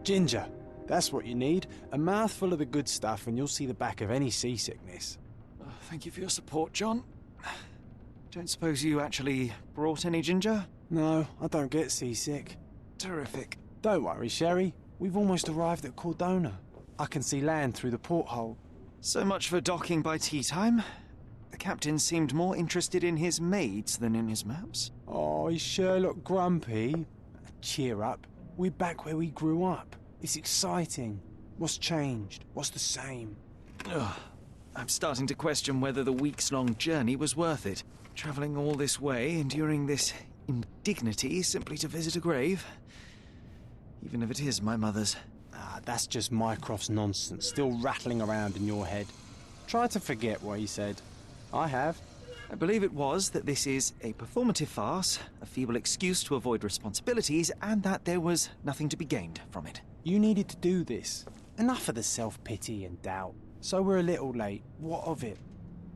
Ginger. That's what you need. A mouthful of the good stuff and you'll see the back of any seasickness. Thank you for your support, John. Don't suppose you actually brought any ginger? No, I don't get seasick. Terrific. Don't worry, Sherry. We've almost arrived at Cordona. I can see land through the porthole. So much for docking by tea time. The captain seemed more interested in his maids than in his maps. Oh, is Sherlock grumpy? Cheer up. We're back where we grew up. It's exciting. What's changed? What's the same? Ugh. I'm starting to question whether the weeks-long journey was worth it. Travelling all this way, enduring this indignity simply to visit a grave. Even if it is my mother's. Ah, that's just Mycroft's nonsense, still rattling around in your head. Try to forget what he said. I have. I believe it was that this is a performative farce, a feeble excuse to avoid responsibilities, and that there was nothing to be gained from it. You needed to do this. Enough of the self-pity and doubt. So we're a little late. What of it?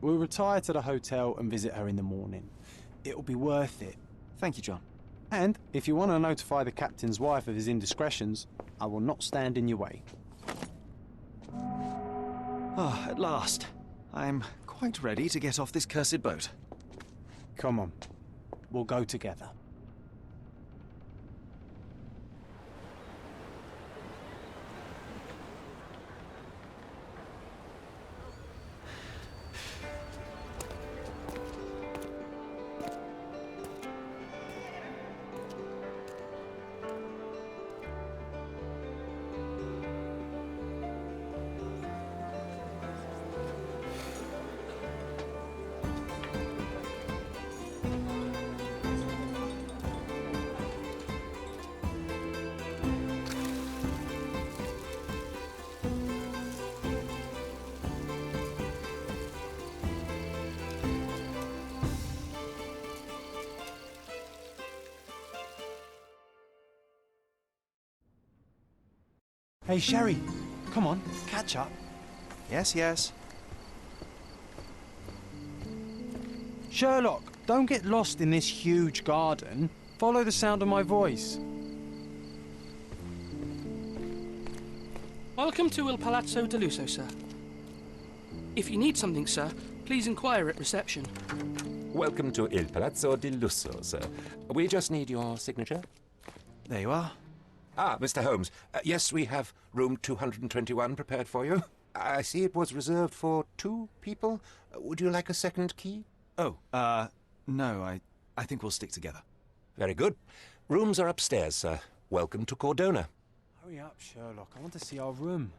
We'll retire to the hotel and visit her in the morning. It'll be worth it. Thank you, John. And if you want to notify the captain's wife of his indiscretions, I will not stand in your way. Ah, at last. I'm quite ready to get off this cursed boat. Come on. We'll go together. Hey, Sherry, come on, catch up. Yes, yes. Sherlock, don't get lost in this huge garden. Follow the sound of my voice. Welcome to Il Palazzo de Lusso, sir. If you need something, sir, please inquire at reception. Welcome to Il Palazzo di Lusso, sir. We just need your signature. There you are. Ah, Mr. Holmes. Yes, we have room 221 prepared for you. I see it was reserved for 2 people. Would you like a second key? Oh, no, I think we'll stick together. Very good. Rooms are upstairs, sir. Welcome to Cordona. Hurry up, Sherlock. I want to see our room.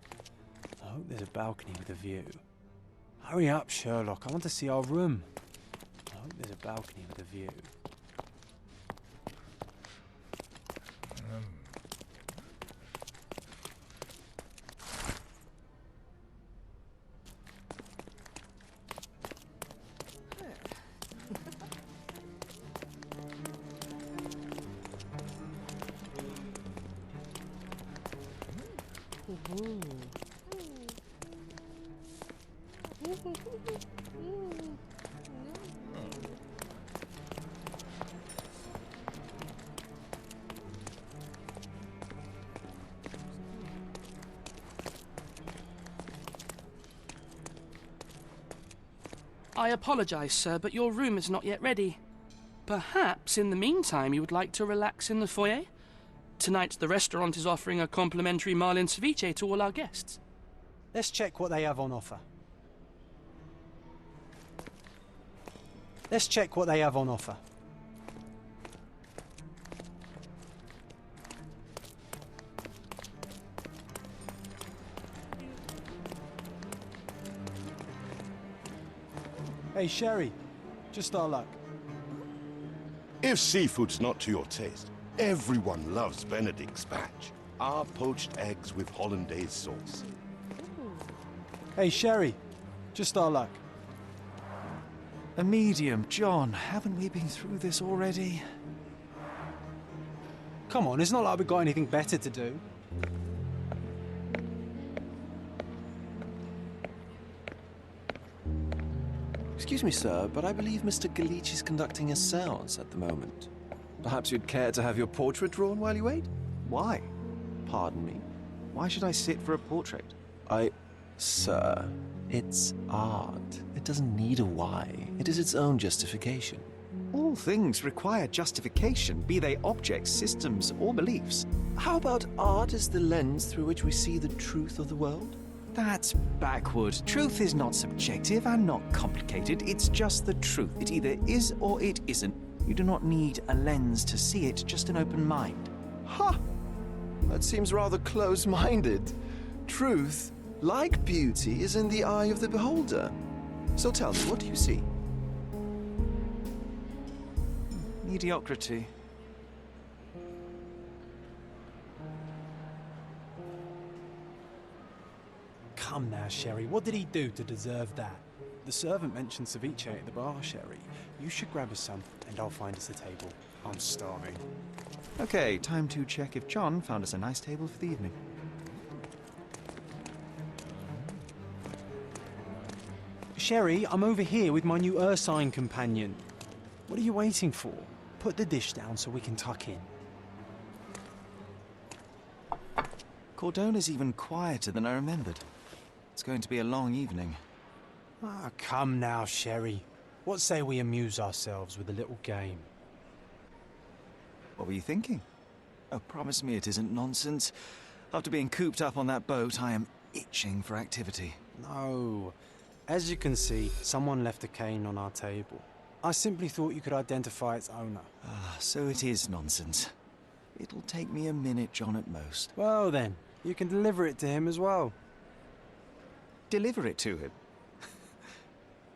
I hope there's a balcony with a view. Hurry up, Sherlock. I want to see our room. I hope there's a balcony with a view. I apologise, sir, but your room is not yet ready. Perhaps, in the meantime, you would like to relax in the foyer? Tonight, the restaurant is offering a complimentary marlin ceviche to all our guests. Let's check what they have on offer. Let's check what they have on offer. Hey, Sherry, just our luck. If seafood's not to your taste, everyone loves Benedict's batch. Our poached eggs with hollandaise sauce. Hey, Sherry, just our luck. A medium, John. Haven't we been through this already? Come on, it's not like we've got anything better to do. Excuse me, sir, but I believe Mr. Galich is conducting a seance at the moment. Perhaps you'd care to have your portrait drawn while you wait? Why? Pardon me? Why should I sit for a portrait? Sir, it's art. It doesn't need a why. It is its own justification. All things require justification, be they objects, systems, or beliefs. How about art as the lens through which we see the truth of the world? That's backward. Truth is not subjective and not complicated. It's just the truth. It either is or it isn't. You do not need a lens to see it, just an open mind. Ha! That seems rather close-minded. Truth, like beauty, is in the eye of the beholder. So tell me, what do you see? Mediocrity. Come now, Sherry. What did he do to deserve that? The servant mentioned ceviche at the bar, Sherry. You should grab us some, and I'll find us a table. I'm starving. Okay, time to check if John found us a nice table for the evening. Sherry, I'm over here with my new Ursine companion. What are you waiting for? Put the dish down so we can tuck in. Cordona's even quieter than I remembered. It's going to be a long evening. Ah, come now, Sherry. What say we amuse ourselves with a little game? What were you thinking? Oh, promise me it isn't nonsense. After being cooped up on that boat, I am itching for activity. No. As you can see, someone left a cane on our table. I simply thought you could identify its owner. Ah, so it is nonsense. It'll take me a minute, John, at most. Well then, you can deliver it to him as well. Deliver it to him?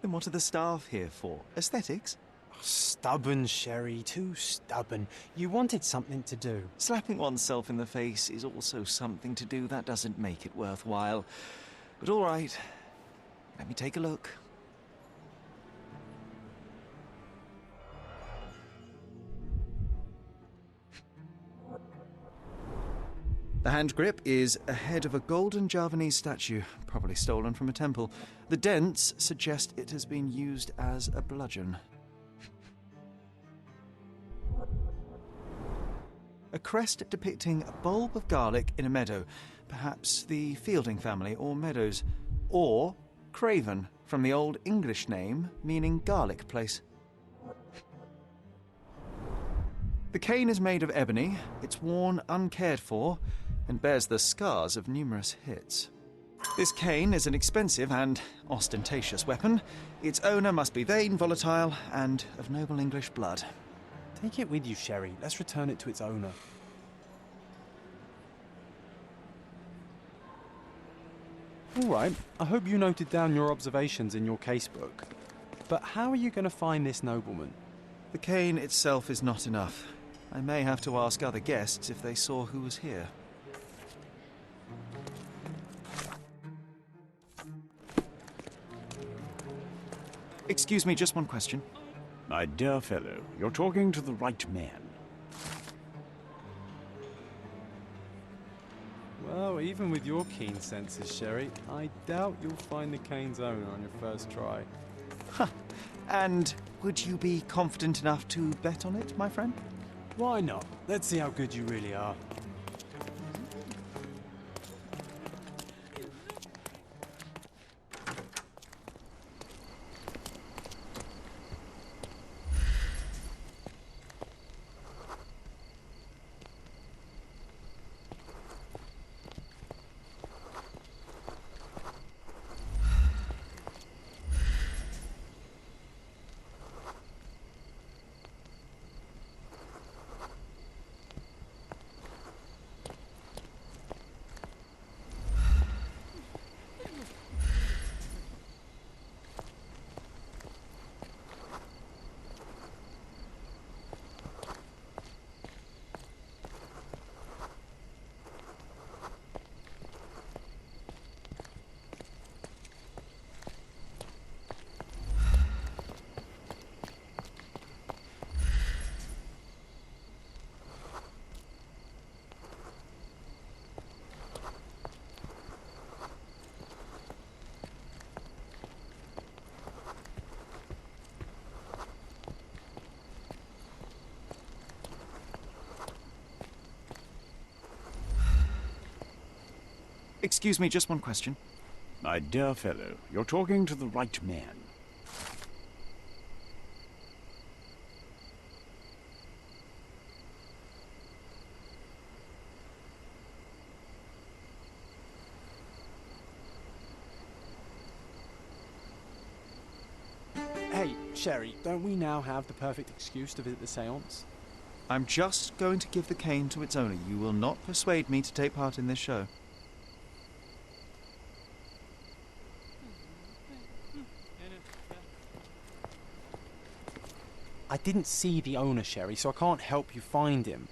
Then what are the staff here for? Aesthetics? Stubborn, Sherry, too stubborn. You wanted something to do. Slapping oneself in the face is also something to do. That doesn't make it worthwhile. But all right, let me take a look. The hand grip is a head of a golden Javanese statue, probably stolen from a temple. The dents suggest it has been used as a bludgeon. A crest depicting a bulb of garlic in a meadow, perhaps the Fielding family or Meadows, or Craven, from the Old English name meaning garlic place. The cane is made of ebony, it's worn uncared for, and bears the scars of numerous hits. This cane is an expensive and ostentatious weapon. Its owner must be vain, volatile, and of noble English blood. Take it with you, Sherry. Let's return it to its owner. All right, I hope you noted down your observations in your casebook. But how are you going to find this nobleman? The cane itself is not enough. I may have to ask other guests if they saw who was here. Excuse me, just one question. My dear fellow, you're talking to the right man. Well, even with your keen senses, Sherry, I doubt you'll find the cane's owner on your first try. Huh. And would you be confident enough to bet on it, my friend? Why not? Let's see how good you really are. Excuse me, just one question. My dear fellow, you're talking to the right man. Hey, Sherry, don't we now have the perfect excuse to visit the seance? I'm just going to give the cane to its owner. You will not persuade me to take part in this show. I didn't see the owner, Sherry, so I can't help you find him.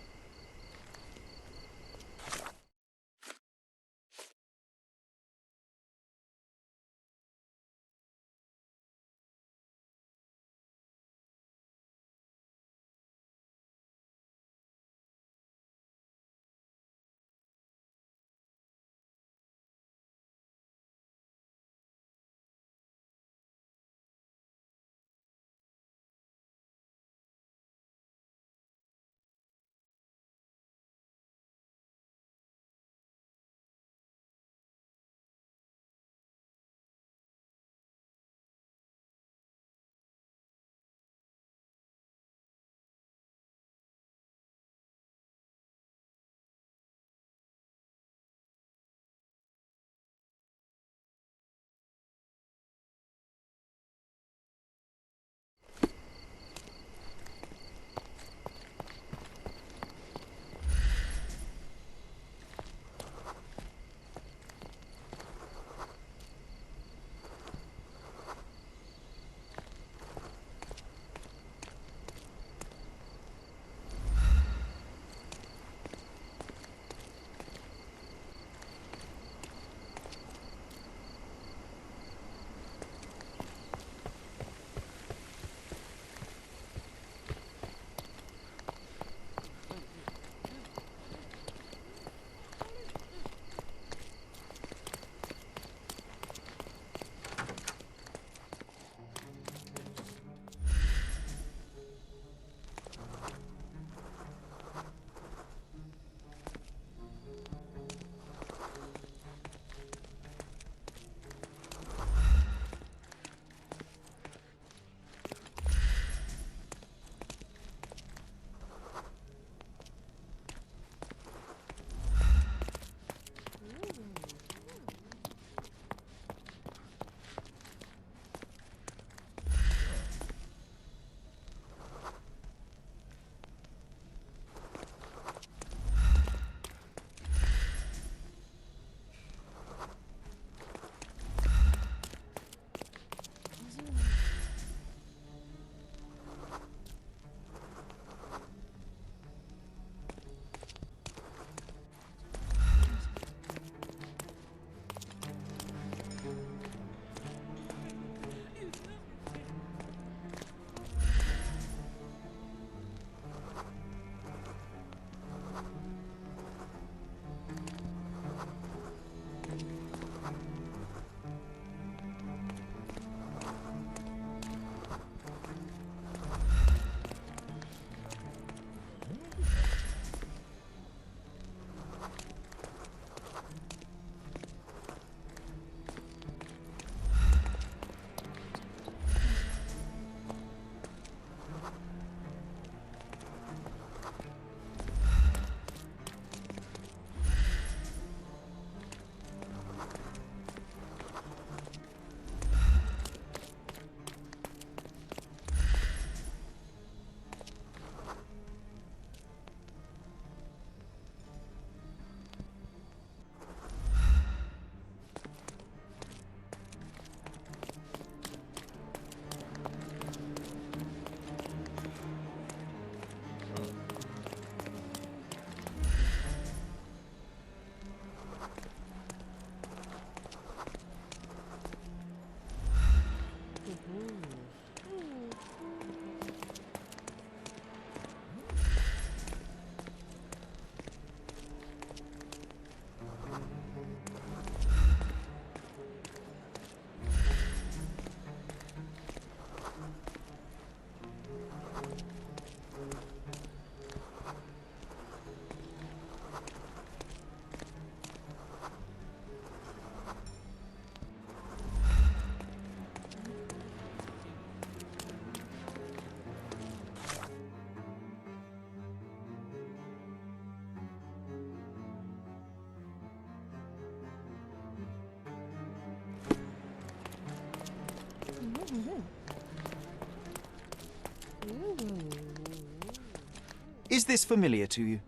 Is this familiar to you?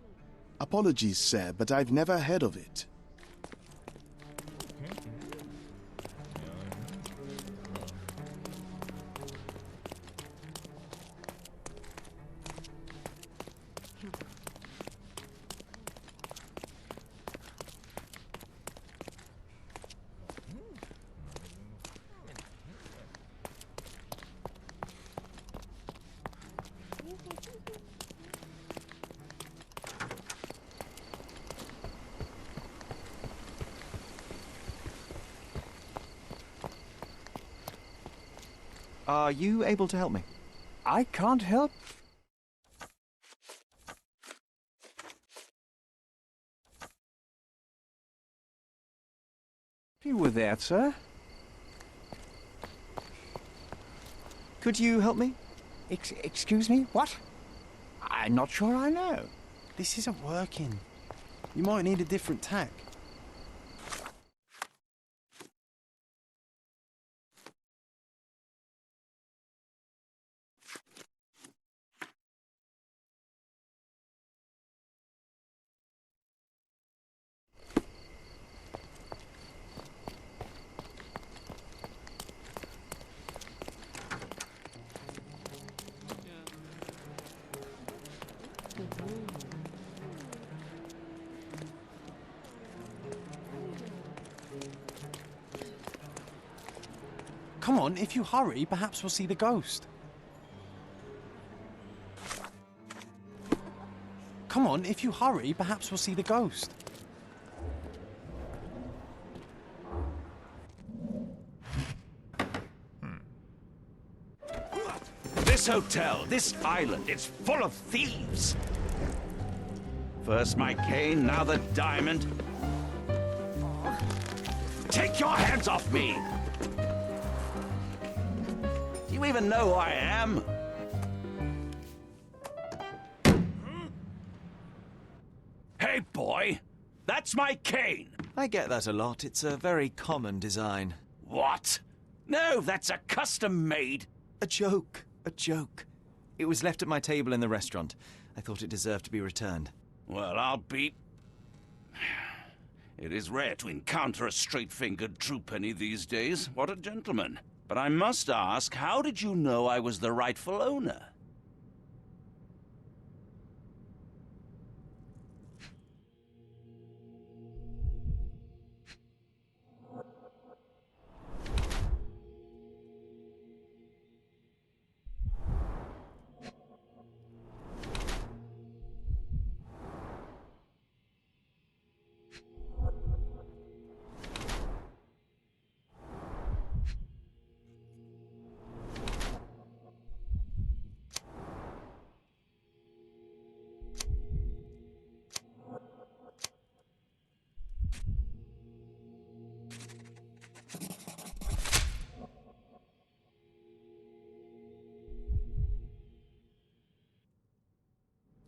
Apologies, sir, but I've never heard of it. Are you able to help me? I can't help. You were there, sir. Could you help me? Excuse me? What? I'm not sure I know. This isn't working. You might need a different tack. Come on, if you hurry, perhaps we'll see the ghost. Come on, if you hurry, perhaps we'll see the ghost. This hotel, this island, it's full of thieves. First my cane, now the diamond. Take your hands off me! Do you even know who I am? Hey, boy! That's my cane! I get that a lot. It's a very common design. What? No, that's a custom-made. A joke. A joke. It was left at my table in the restaurant. I thought it deserved to be returned. Well, I'll be... It is rare to encounter a straight-fingered true penny these days. What a gentleman. But I must ask, how did you know I was the rightful owner?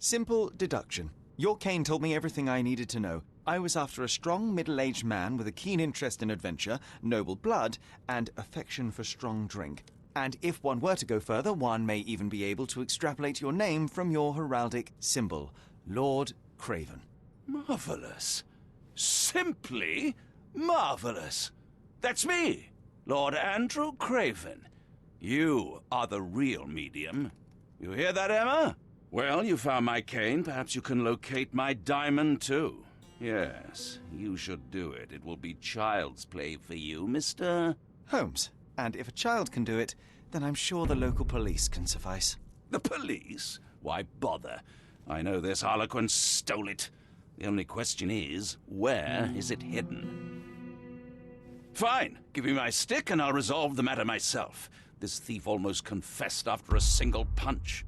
Simple deduction. Your cane told me everything I needed to know. I was after a strong, middle-aged man with a keen interest in adventure, noble blood, and affection for strong drink. And if one were to go further, one may even be able to extrapolate your name from your heraldic symbol, Lord Craven. Marvelous. Simply marvelous. That's me, Lord Andrew Craven. You are the real medium. You hear that, Emma? Well, you found my cane. Perhaps you can locate my diamond, too. Yes, you should do it. It will be child's play for you, Mr. Holmes. And if a child can do it, then I'm sure the local police can suffice. The police? Why bother? I know this harlequin stole it. The only question is, where is it hidden? Fine. Give me my stick and I'll resolve the matter myself. This thief almost confessed after a single punch.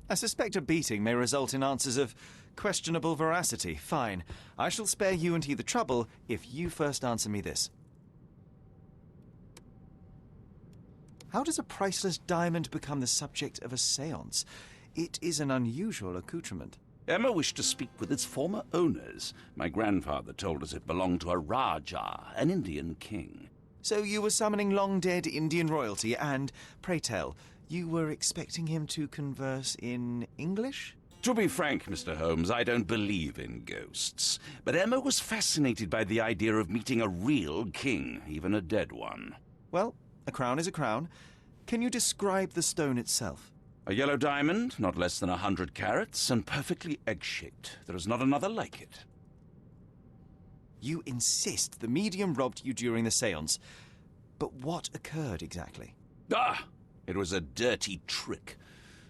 I suspect a beating may result in answers of questionable veracity. Fine. I shall spare you and he the trouble if you first answer me this. How does a priceless diamond become the subject of a seance? It is an unusual accoutrement. Emma wished to speak with its former owners. My grandfather told us it belonged to a Rajah, an Indian king. So you were summoning long-dead Indian royalty and, pray tell, you were expecting him to converse in English? To be frank, Mr. Holmes, I don't believe in ghosts. But Emma was fascinated by the idea of meeting a real king, even a dead one. Well, a crown is a crown. Can you describe the stone itself? A yellow diamond, not less than 100 carats, and perfectly egg-shaped. There is not another like it. You insist the medium robbed you during the seance. But what occurred exactly? It was a dirty trick.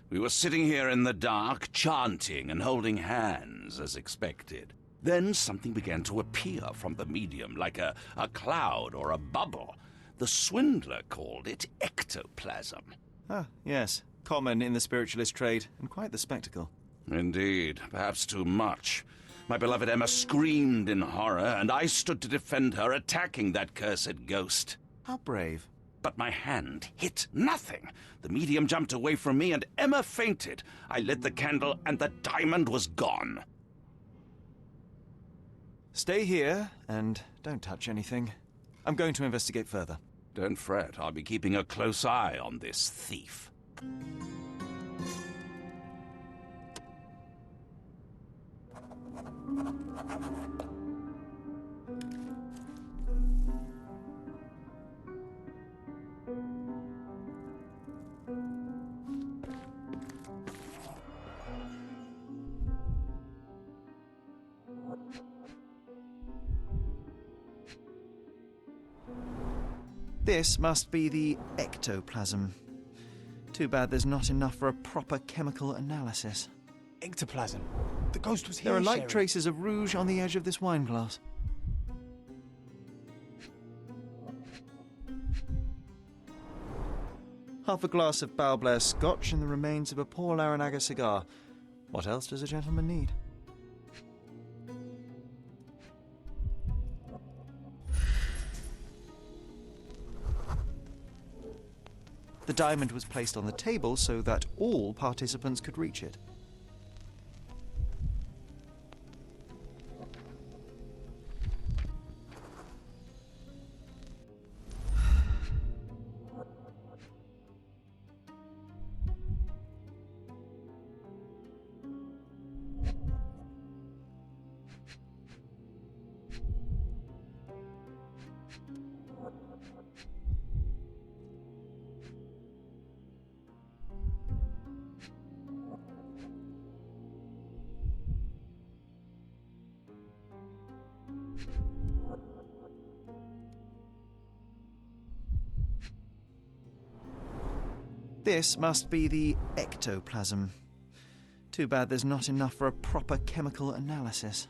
We were sitting here in the dark, chanting and holding hands, as expected. Then something began to appear from the medium, like a cloud or a bubble. The swindler called it ectoplasm. Ah, yes. Common in the spiritualist trade, and quite the spectacle. Indeed, perhaps too much. My beloved Emma screamed in horror, and I stood to defend her, attacking that cursed ghost. How brave. But my hand hit nothing. The medium jumped away from me, and Emma fainted. I lit the candle, and the diamond was gone. Stay here, and don't touch anything. I'm going to investigate further. Don't fret. I'll be keeping a close eye on this thief. This must be the ectoplasm. Too bad there's not enough for a proper chemical analysis. Ectoplasm. The ghost was here, There are light Sherry. traces of rouge on the edge of this wine glass. Half a glass of Balblair scotch and the remains of a Paul Aranaga cigar. What else does a gentleman need? The diamond was placed on the table so that all participants could reach it. This must be the ectoplasm. Too bad there's not enough for a proper chemical analysis.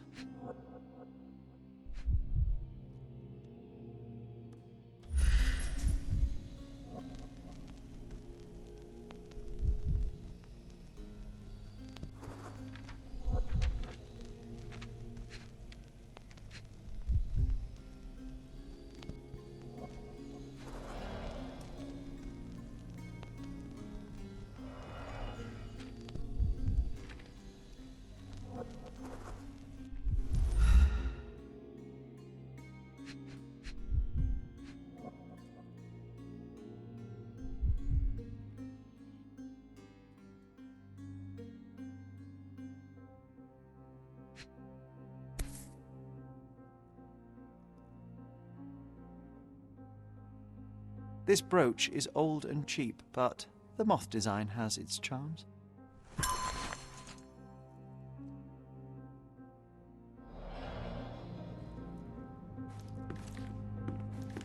This brooch is old and cheap, but the moth design has its charms.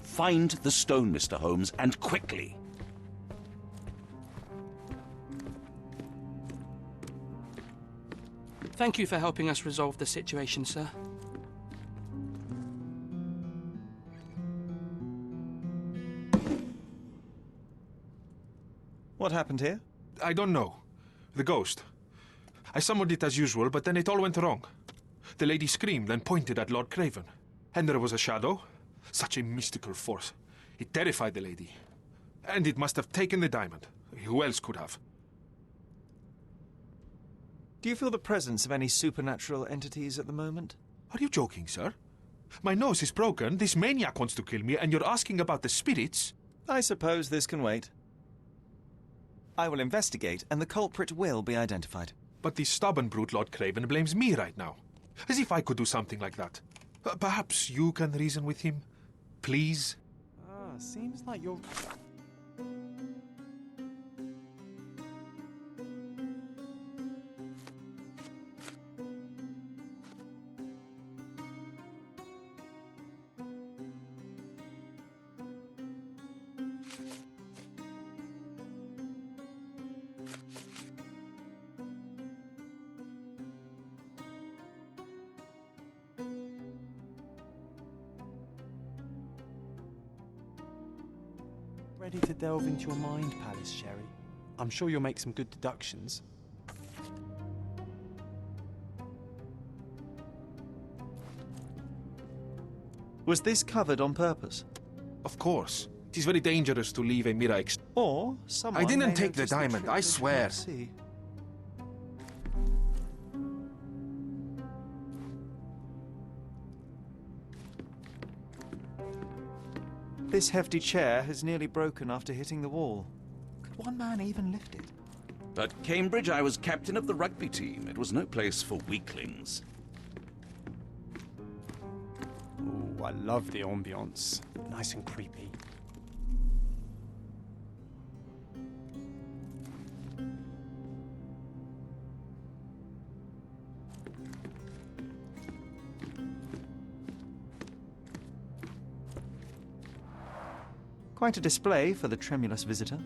Find the stone, Mr. Holmes, and quickly. Thank you for helping us resolve the situation, sir. What happened here? I don't know. The ghost. I summoned it as usual, but then it all went wrong. The lady screamed and pointed at Lord Craven. And there was a shadow. Such a mystical force. It terrified the lady. And it must have taken the diamond. Who else could have? Do you feel the presence of any supernatural entities at the moment? Are you joking, sir? My nose is broken, this maniac wants to kill me, and you're asking about the spirits? I suppose this can wait. I will investigate, and the culprit will be identified. But the stubborn brute Lord Craven blames me right now. As if I could do something like that. Perhaps you can reason with him? Please? Seems like you're... Ready to delve into your mind palace, Sherry? I'm sure you'll make some good deductions. Was this covered on purpose? Of course. It is very dangerous to leave a mirror Or someone I didn't may take the notice diamond, trick I they swear. cannot see. This hefty chair has nearly broken after hitting the wall. Could one man even lift it? At Cambridge, I was captain of the rugby team. It was no place for weaklings. Ooh, I love the ambience. Nice and creepy. Quite a display for the tremulous visitor.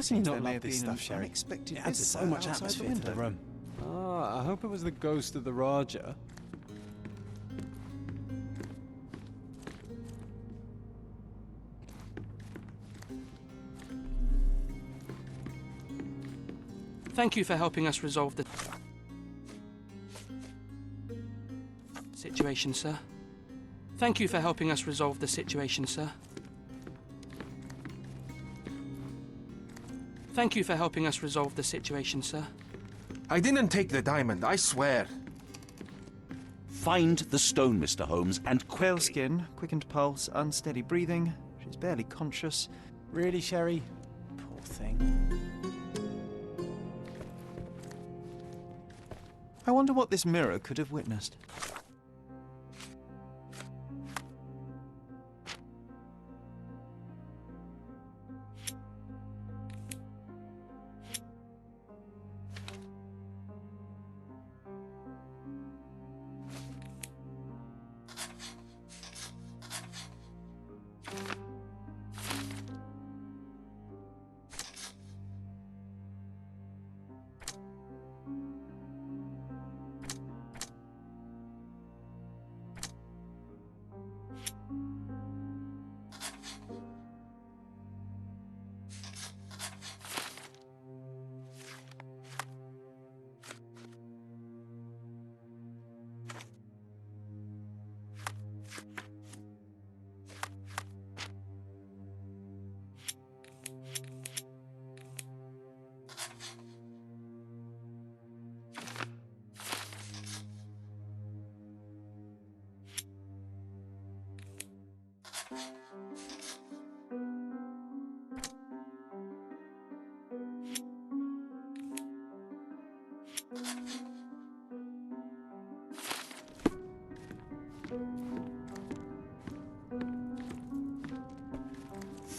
Doesn't he There not may love have this been stuff, an Sherry? unexpected It adds visitor so much outside the atmosphere to the window. room. I hope it was the ghost of the Raja. Thank you for helping us resolve the situation, sir. Thank you for helping us resolve the situation, sir. Thank you for helping us resolve the situation, sir. I didn't take the diamond, I swear. Find the stone, Mr. Holmes, and Pale quickly. skin, quickened pulse, unsteady breathing. She's barely conscious. Really, Sherry? Poor thing. I wonder what this mirror could have witnessed.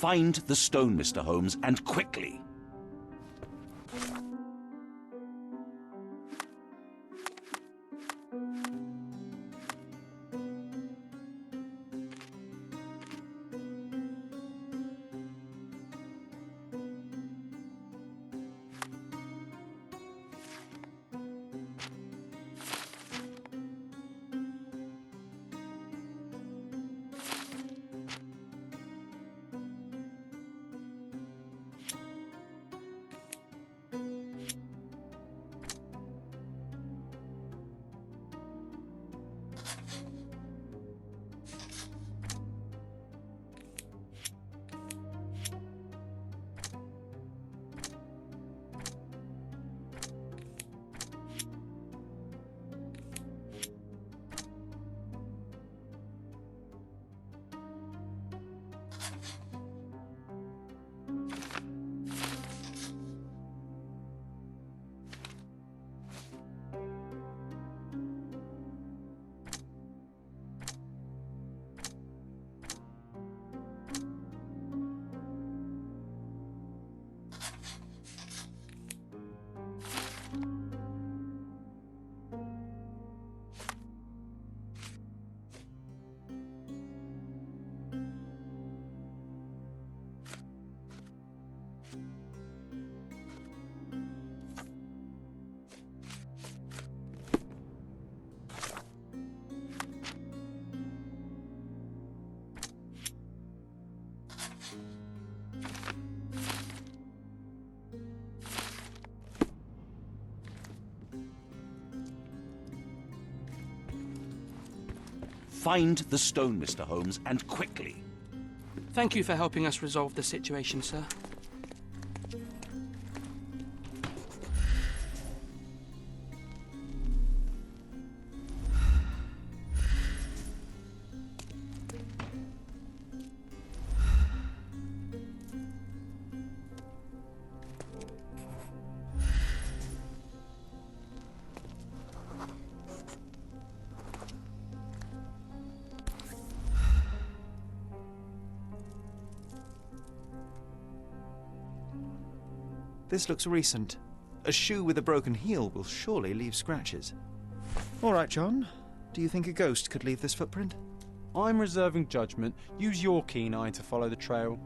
Find the stone, Mr. Holmes, and quickly. Find the stone, Mr. Holmes, and quickly. Thank you for helping us resolve the situation, sir. This looks recent. A shoe with a broken heel will surely leave scratches. All right, John. Do you think a ghost could leave this footprint? I'm reserving judgment. Use your keen eye to follow the trail.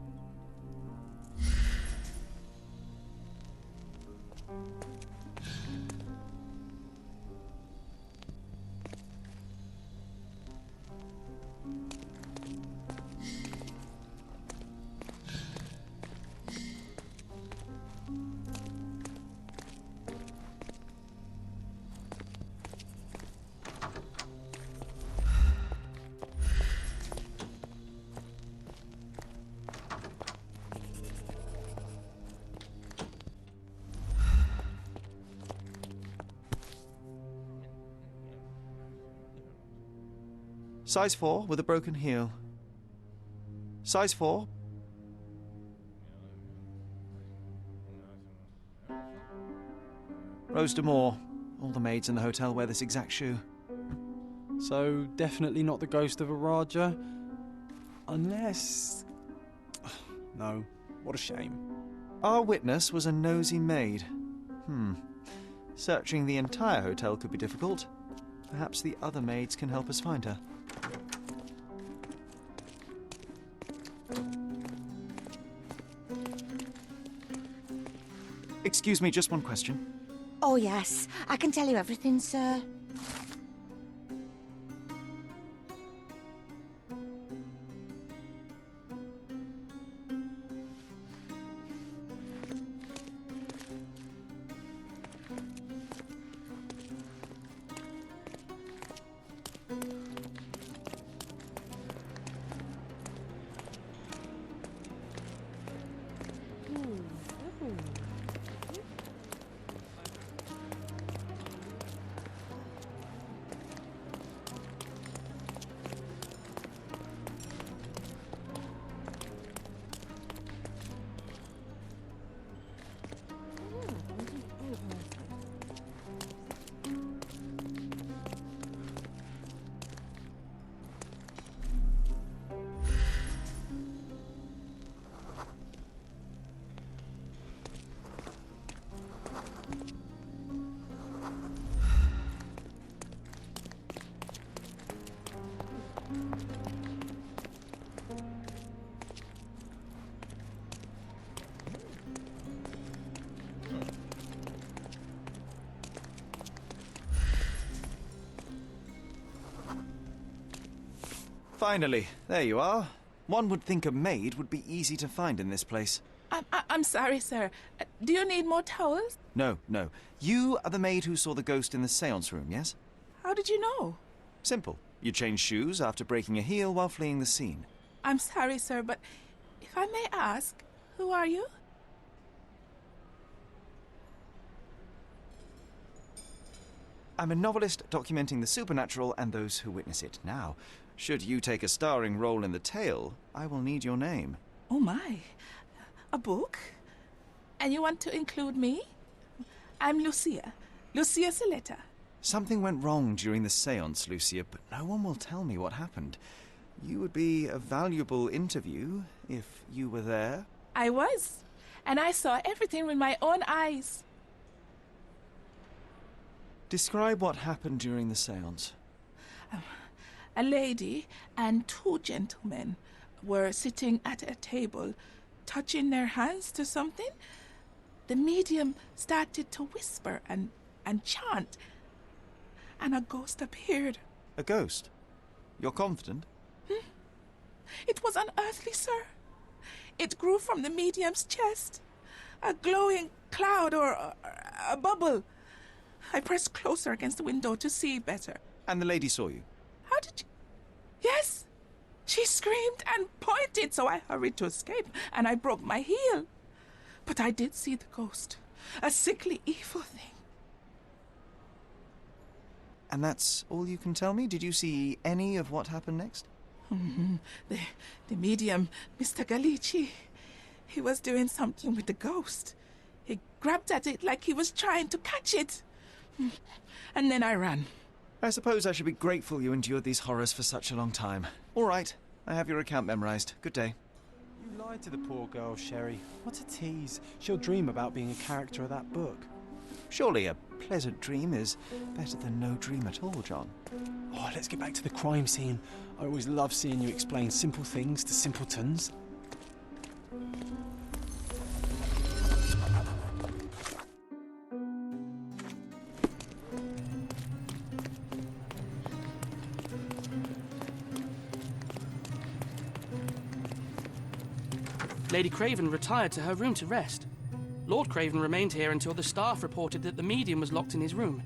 Size 4 with a broken heel. Size 4. Rose D'Amour. All the maids in the hotel wear this exact shoe. So, definitely not the ghost of a Raja? Unless... No, what a shame. Our witness was a nosy maid. Searching the entire hotel could be difficult. Perhaps the other maids can help us find her. Excuse me, just one question. Oh, yes. I can tell you everything, sir. Finally, there you are. One would think a maid would be easy to find in this place. I'm sorry, sir. Do you need more towels? No. You are the maid who saw the ghost in the seance room, yes? How did you know? Simple. You changed shoes after breaking a heel while fleeing the scene. I'm sorry, sir, but if I may ask, who are you? I'm a novelist documenting the supernatural and those who witness it. Now, should you take a starring role in the tale, I will need your name. Oh, my. A book? And you want to include me? I'm Lucia. Lucia Saletta. Something went wrong during the seance, Lucia, but no one will tell me what happened. You would be a valuable interview if you were there. I was. And I saw everything with my own eyes. Describe what happened during the seance. A lady and two gentlemen were sitting at a table, touching their hands to something. The medium started to whisper and chant, and a ghost appeared. A ghost? You're confident? It was unearthly, sir. It grew from the medium's chest. A glowing cloud or a bubble. I pressed closer against the window to see better. And the lady saw you? How did you... Yes! She screamed and pointed, so I hurried to escape, and I broke my heel. But I did see the ghost. A sickly, evil thing. And that's all you can tell me? Did you see any of what happened next? The medium, Mr. Galici, he was doing something with the ghost. He grabbed at it like he was trying to catch it. And then I ran. I suppose I should be grateful you endured these horrors for such a long time. All right, I have your account memorized. Good day. You lied to the poor girl, Sherry. What a tease. She'll dream about being a character of that book. Surely a pleasant dream is better than no dream at all, John. Oh, let's get back to the crime scene. I always love seeing you explain simple things to simpletons. Lady Craven retired to her room to rest. Lord Craven remained here until the staff reported that the medium was locked in his room.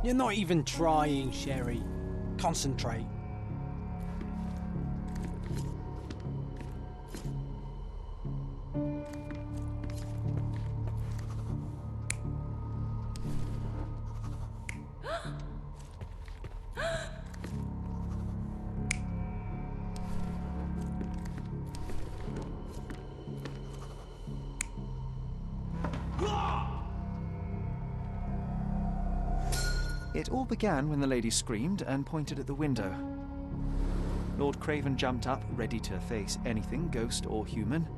You're not even trying, Sherry. Concentrate. It all began when the lady screamed and pointed at the window. Lord Craven jumped up, ready to face anything, ghost or human.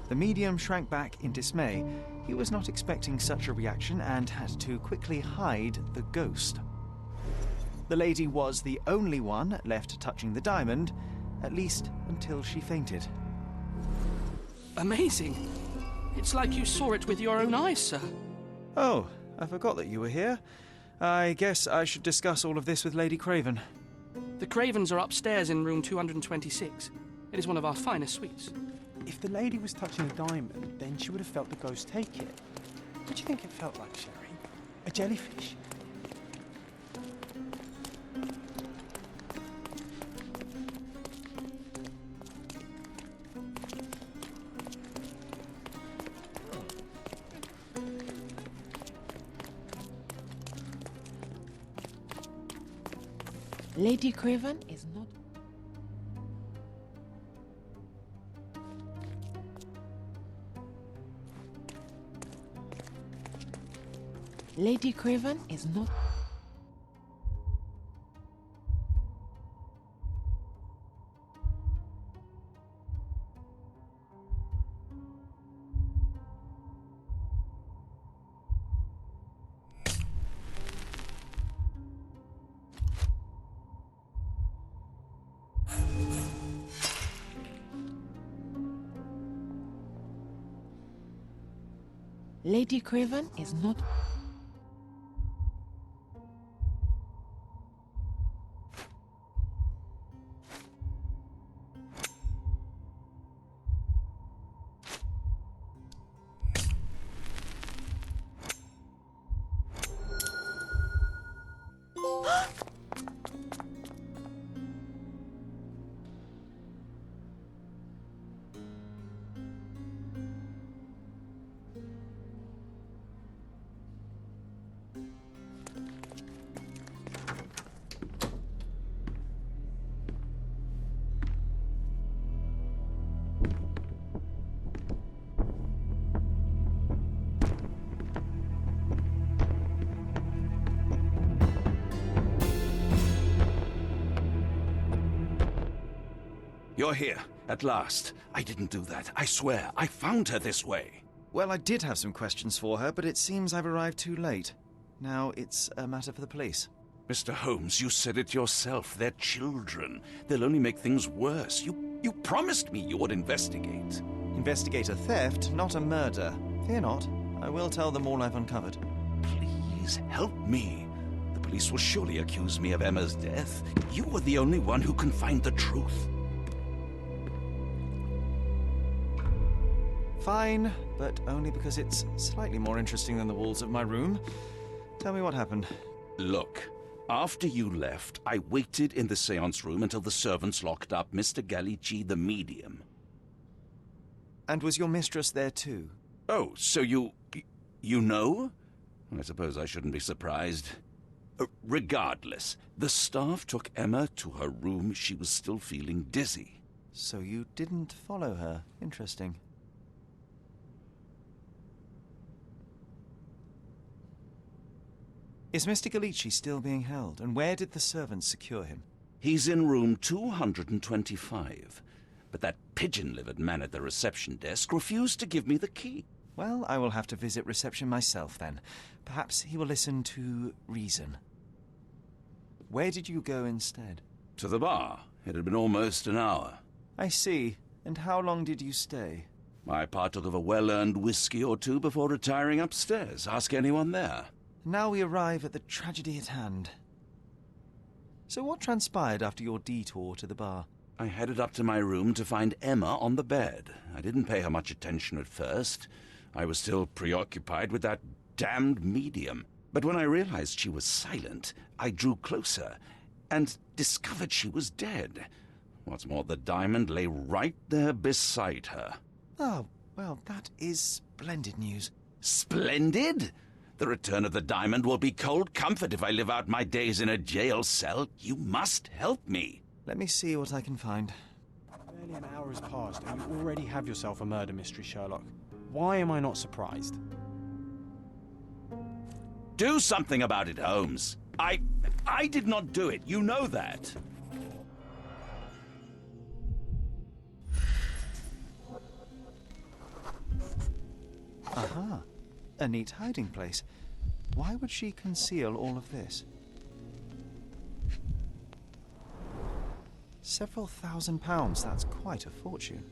The medium shrank back in dismay. He was not expecting such a reaction and had to quickly hide the ghost. The lady was the only one left touching the diamond, at least until she fainted. Amazing. It's like you saw it with your own eyes, sir. Oh, I forgot that you were here. I guess I should discuss all of this with Lady Craven. The Cravens are upstairs in room 226. It is one of our finest suites. If the lady was touching the diamond, then she would have felt the ghost take it. What do you think it felt like, Sherry? A jellyfish? Lady Craven is not... Lady Craven is not... Lady Craven is not... You're here, at last. I didn't do that. I swear, I found her this way. Well, I did have some questions for her, but it seems I've arrived too late. Now it's a matter for the police. Mr. Holmes, you said it yourself. They're children. They'll only make things worse. You promised me you would investigate. Investigate a theft, not a murder. Fear not. I will tell them all I've uncovered. Please, help me. The police will surely accuse me of Emma's death. You were the only one who can find the truth. Fine, but only because it's slightly more interesting than the walls of my room. Tell me what happened. Look, after you left, I waited in the seance room until the servants locked up Mr. Gallici, the medium. And was your mistress there too? Oh, so you know? I suppose I shouldn't be surprised. Regardless, the staff took Emma to her room. She was still feeling dizzy. So you didn't follow her. Interesting. Is Mr. Gallici still being held, and where did the servants secure him? He's in room 225, but that pigeon-livered man at the reception desk refused to give me the key. Well, I will have to visit reception myself, then. Perhaps he will listen to reason. Where did you go instead? To the bar. It had been almost an hour. I see. And how long did you stay? I partook of a well-earned whiskey or two before retiring upstairs. Ask anyone there. Now we arrive at the tragedy at hand. So what transpired after your detour to the bar? I headed up to my room to find Emma on the bed. I didn't pay her much attention at first. I was still preoccupied with that damned medium. But when I realized she was silent, I drew closer and discovered she was dead. What's more, the diamond lay right there beside her. Oh, well, that is splendid news. Splendid? The return of the diamond will be cold comfort if I live out my days in a jail cell. You must help me. Let me see what I can find. Barely an hour has passed and you already have yourself a murder mystery, Sherlock. Why am I not surprised? Do something about it, Holmes. I did not do it. You know that. Aha. A neat hiding place. Why would she conceal all of this? Several £1,000s, that's quite a fortune.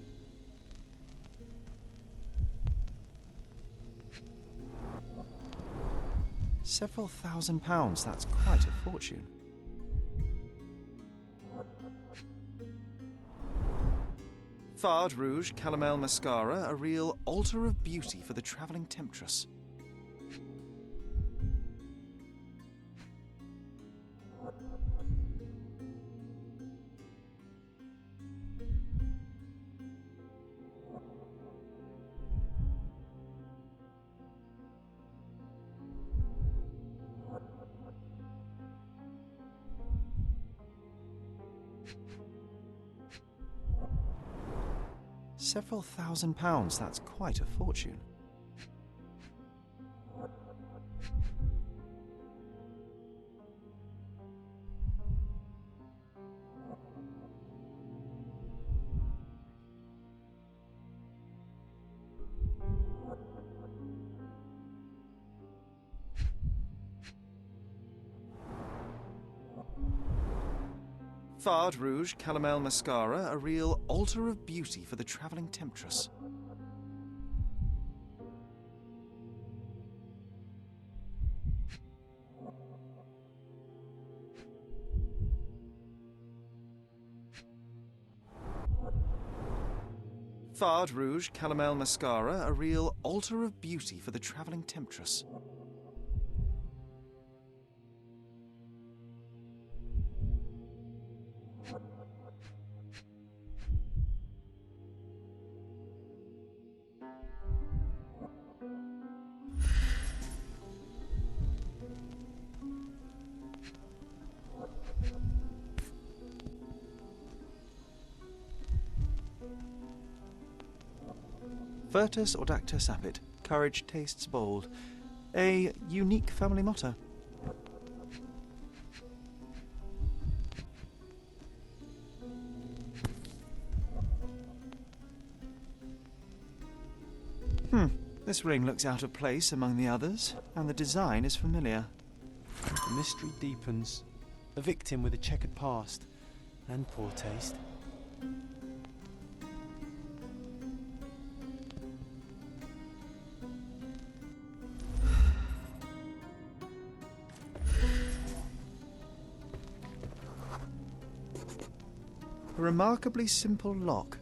Several £1,000s, that's quite a fortune. Fard Rouge Calomel Mascara, a real altar of beauty for the travelling temptress. Several £1,000s, that's quite a fortune. Fard Rouge Calomel Mascara, a real altar of beauty for the travelling temptress. Fard Rouge Calomel Mascara, a real altar of beauty for the travelling temptress. Virtus Audacta Sapit, courage tastes bold. A unique family motto. This ring looks out of place among the others, and the design is familiar. The mystery deepens. A victim with a checkered past and poor taste. A remarkably simple lock.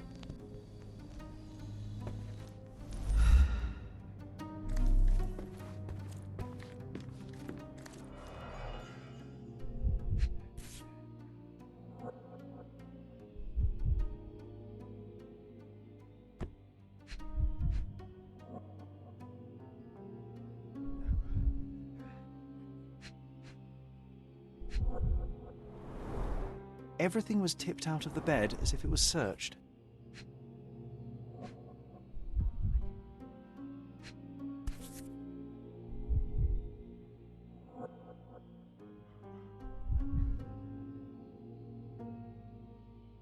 Everything was tipped out of the bed as if it was searched.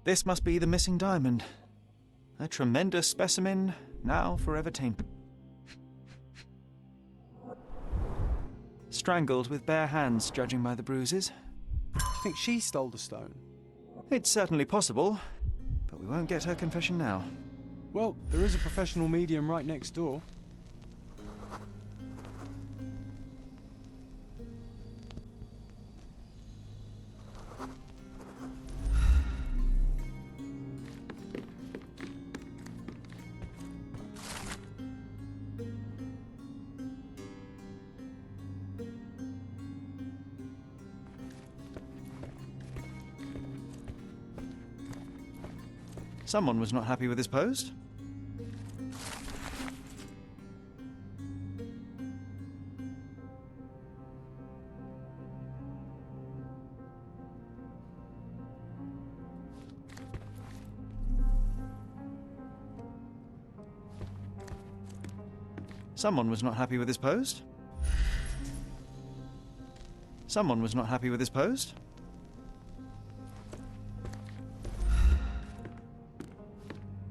This must be the missing diamond. A tremendous specimen, now forever tainted. Strangled with bare hands, judging by the bruises. Do you think she stole the stone? It's certainly possible, but we won't get her confession now. Well, there is a professional medium right next door. Someone was not happy with his post. Someone was not happy with his post. Someone was not happy with his post.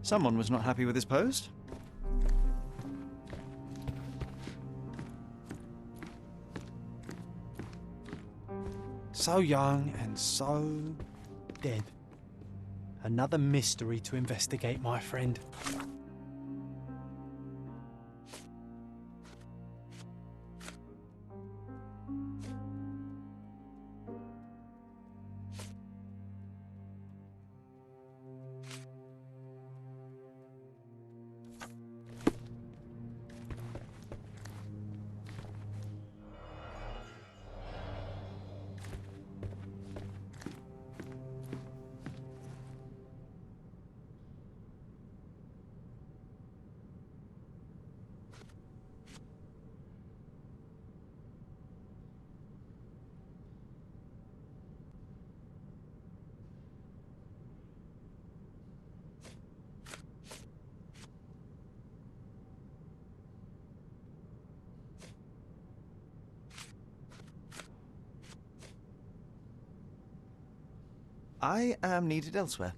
Someone was not happy with his post. So young and so dead. Another mystery to investigate, my friend. I am needed elsewhere.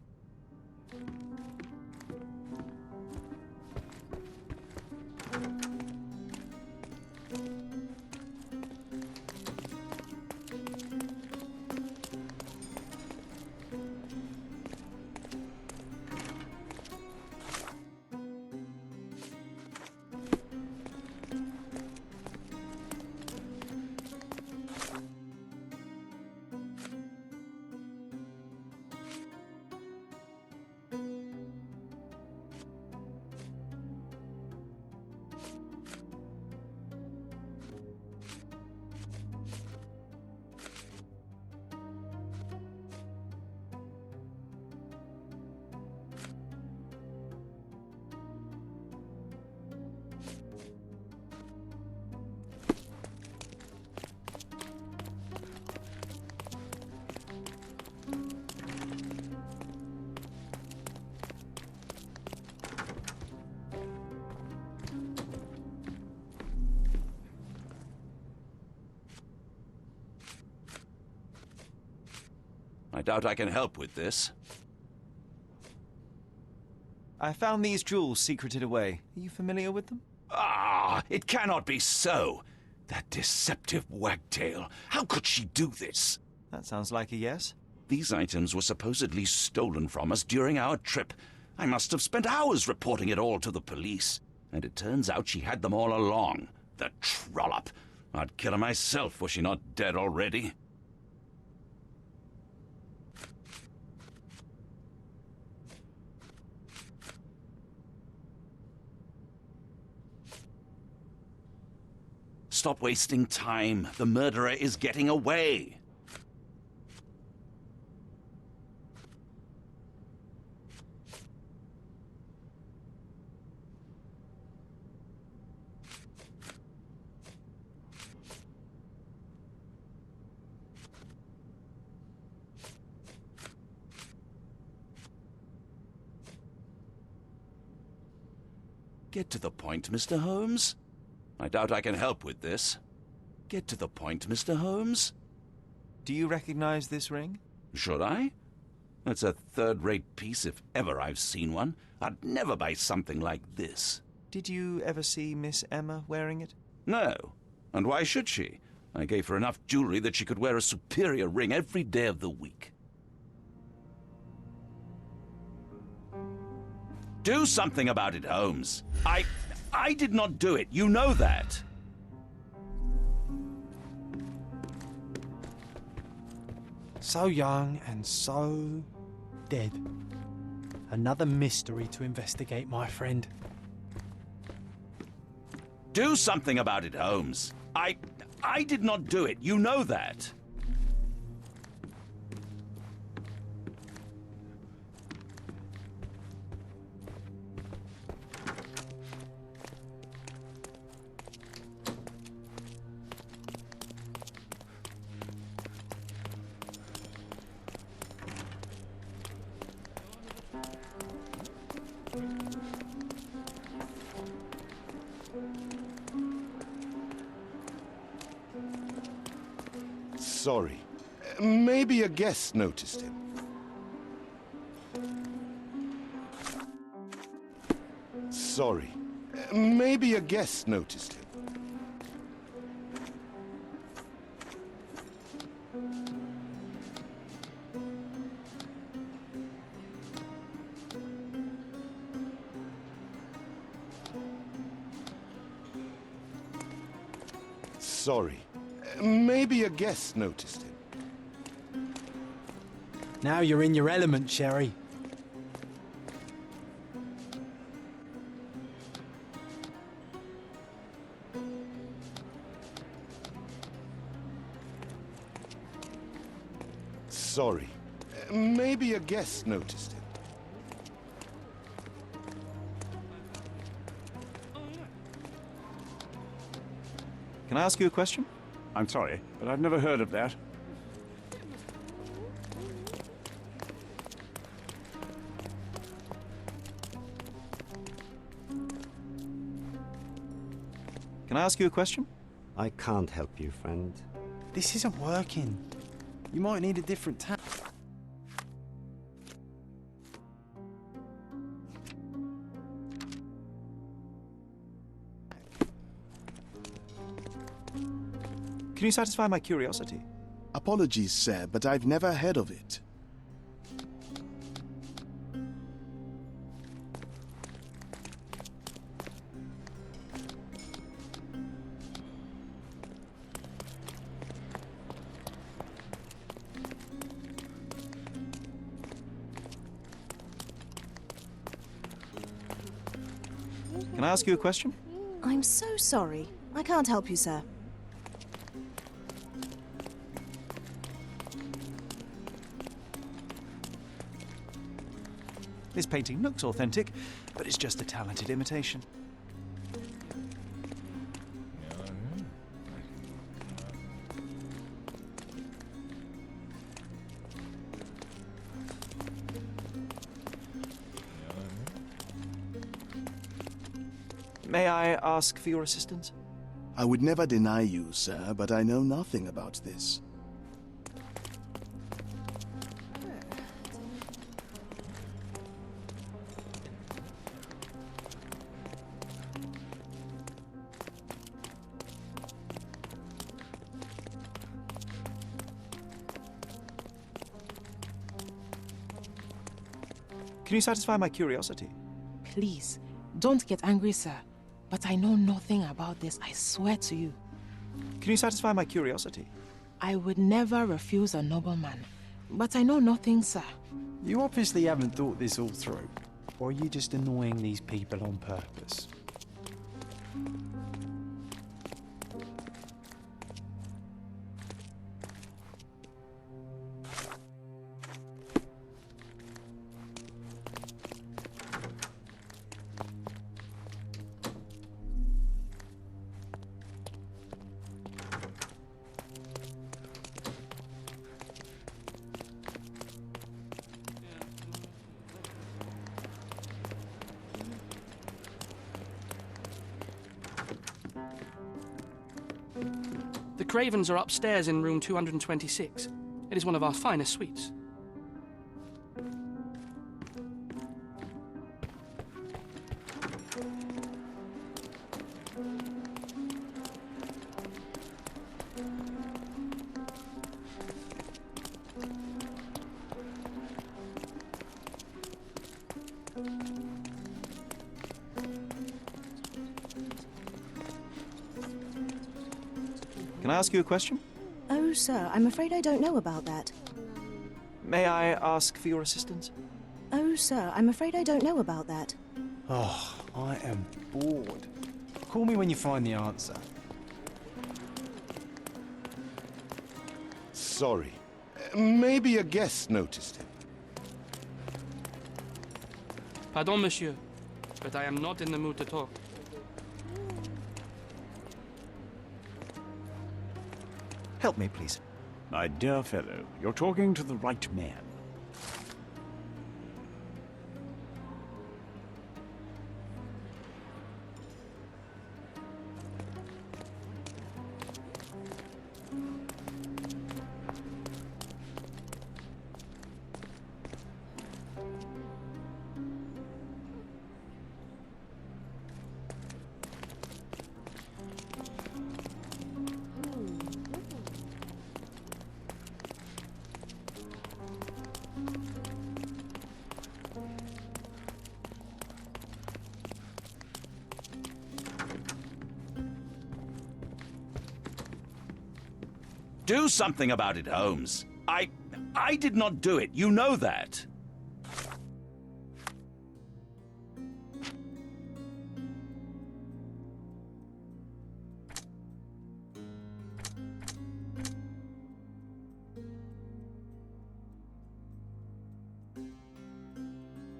I doubt I can help with this. I found these jewels secreted away. Are you familiar with them? Ah, it cannot be so. That deceptive wagtail. How could she do this? That sounds like a yes. These items were supposedly stolen from us during our trip. I must have spent hours reporting it all to the police. And it turns out she had them all along. The trollop. I'd kill her myself, was she not dead already? Stop wasting time. The murderer is getting away. Get to the point, Mr. Holmes. I doubt I can help with this. Get to the point, Mr. Holmes. Do you recognize this ring? Should I? It's a third-rate piece if ever I've seen one. I'd never buy something like this. Did you ever see Miss Emma wearing it? No. And why should she? I gave her enough jewelry that she could wear a superior ring every day of the week. Do something about it, Holmes. I did not do it. You know that. So young and so dead. Another mystery to investigate, my friend. Do something about it, Holmes. I did not do it. You know that. Sorry. Maybe a guest noticed him. Sorry. Maybe a guest noticed him. Sorry. Maybe a guest noticed him. Now you're in your element, Sherry. Sorry. Maybe a guest noticed him. Can I ask you a question? I'm sorry, but I've never heard of that. Can I ask you a question? I can't help you, friend. This isn't working. You might need a different tap. Can you satisfy my curiosity? Apologies, sir, but I've never heard of it. Can I ask you a question? I'm so sorry. I can't help you, sir. This painting looks authentic, but it's just a talented imitation. May I ask for your assistance? I would never deny you, sir, but I know nothing about this. Can you satisfy my curiosity? Please, don't get angry, sir. But I know nothing about this, I swear to you. Can you satisfy my curiosity? I would never refuse a nobleman. But I know nothing, sir. You obviously haven't thought this all through. Or are you just annoying these people on purpose? The Cravens are upstairs in room 226. It is one of our finest suites. Can I ask you a question? Oh, sir, I'm afraid I don't know about that. May I ask for your assistance? Oh, sir, I'm afraid I don't know about that. Oh, I am bored. Call me when you find the answer. Sorry. Maybe a guest noticed him. Pardon, monsieur, but I am not in the mood to talk. Help me, please. My dear fellow, you're talking to the right man. Do something about it, Holmes. I did not do it. You know that.